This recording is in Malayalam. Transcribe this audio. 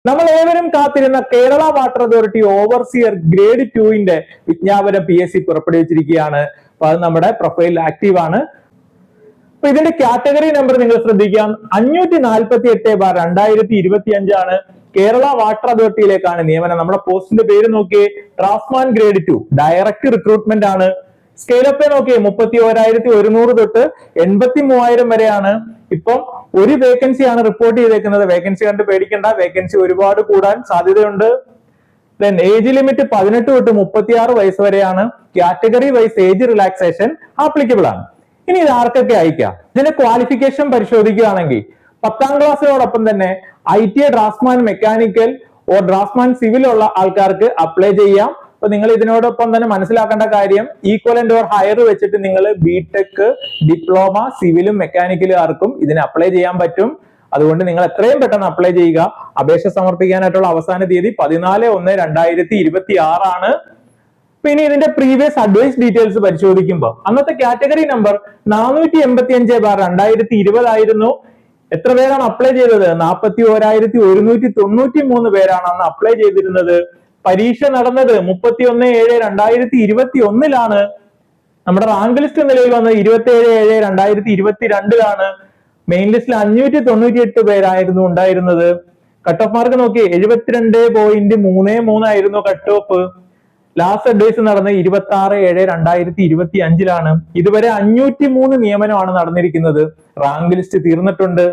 നമ്മൾ ഏവരും കാത്തിരുന്ന Kerala water authority overseer grade 2 വിജ്ഞാപനം PSC പുറപ്പെടുവിച്ചിരിക്കുകയാണ്. അപ്പൊ അത് നമ്മുടെ പ്രൊഫൈൽ ആക്റ്റീവ് ആണ്. അപ്പൊ ഇതിന്റെ കാറ്റഗറി നമ്പർ നിങ്ങൾ ശ്രദ്ധിക്കാം, 548/2025 ആണ്. കേരള വാട്ടർ അതോറിറ്റിയിലേക്കാണ് നിയമനം. നമ്മുടെ പോസ്റ്റിന്റെ പേര് നോക്കിയേ, ഡ്രാഫ്റ്റ്മാൻ ഗ്രേഡ് 2 ഡയറക്റ്റ് റിക്രൂട്ട്മെന്റ് ആണ്. സ്കെയിൽ അപ്പ് നോക്കിയേ, 31,100 തൊട്ട് 83,000 വരെയാണ്. ഇപ്പം ഒരു വേക്കൻസി ആണ് റിപ്പോർട്ട് ചെയ്തേക്കുന്നത്. വേക്കൻസി കണ്ട് പേടിക്കേണ്ട, വേക്കൻസി ഒരുപാട് കൂടാൻ സാധ്യതയുണ്ട്. ദെൻ ഏജ് ലിമിറ്റ് 18 തൊട്ട് 36 വയസ്സ് വരെയാണ്. Category wise age relaxation applicable ആണ്. ഇനി ഇത് ആർക്കൊക്കെ അയക്കാം? ഇതിന്റെ ക്വാളിഫിക്കേഷൻ പരിശോധിക്കുകയാണെങ്കിൽ 10ാം ക്ലാസ്സിനോടൊപ്പം തന്നെ ITA draughtsman mechanical or draughtsman civil ഉള്ള ആൾക്കാർക്ക് അപ്ലൈ ചെയ്യാം. അപ്പൊ നിങ്ങൾ ഇതിനോടൊപ്പം തന്നെ മനസ്സിലാക്കേണ്ട കാര്യം, ഈക്വലന്റ് ഓർ ഹയർ വെച്ചിട്ട് നിങ്ങൾ BTech, ഡിപ്ലോമ, സിവിലും മെക്കാനിക്കലുകാർക്കും ഇതിന് അപ്ലൈ ചെയ്യാൻ പറ്റും. അതുകൊണ്ട് നിങ്ങൾ എത്രയും പെട്ടെന്ന് അപ്ലൈ ചെയ്യുക. അപേക്ഷ സമർപ്പിക്കാനായിട്ടുള്ള അവസാന തീയതി 14/1/2026 ആണ്. പിന്നെ ഇതിന്റെ പ്രീവിയസ് അഡ്വൈസ് ഡീറ്റെയിൽസ് പരിശോധിക്കുമ്പോൾ അന്നത്തെ കാറ്റഗറി നമ്പർ 485/2020 ആയിരുന്നു. എത്ര പേരാണ് അപ്ലൈ ചെയ്തത്? 41,193 പേരാണ് അന്ന് അപ്ലൈ ചെയ്തിരുന്നത്. പരീക്ഷ നടന്നത് 31/7/2021 നമ്മുടെ റാങ്ക് ലിസ്റ്റ് നിലവിൽ വന്നത് 27/7/2022 മെയിൻ ലിസ്റ്റിൽ 598 പേരായിരുന്നു ഉണ്ടായിരുന്നത്. കട്ട് ഓഫ് മാർക്ക് നോക്കി 72.33 ആയിരുന്നു കട്ട് ഓഫ്. ലാസ്റ്റ് അഡ്വൈസ് നടന്നത് 26/7/2025 ഇതുവരെ 503 നിയമനമാണ് നടന്നിരിക്കുന്നത്. റാങ്ക് ലിസ്റ്റ് തീർന്നിട്ടുണ്ട്.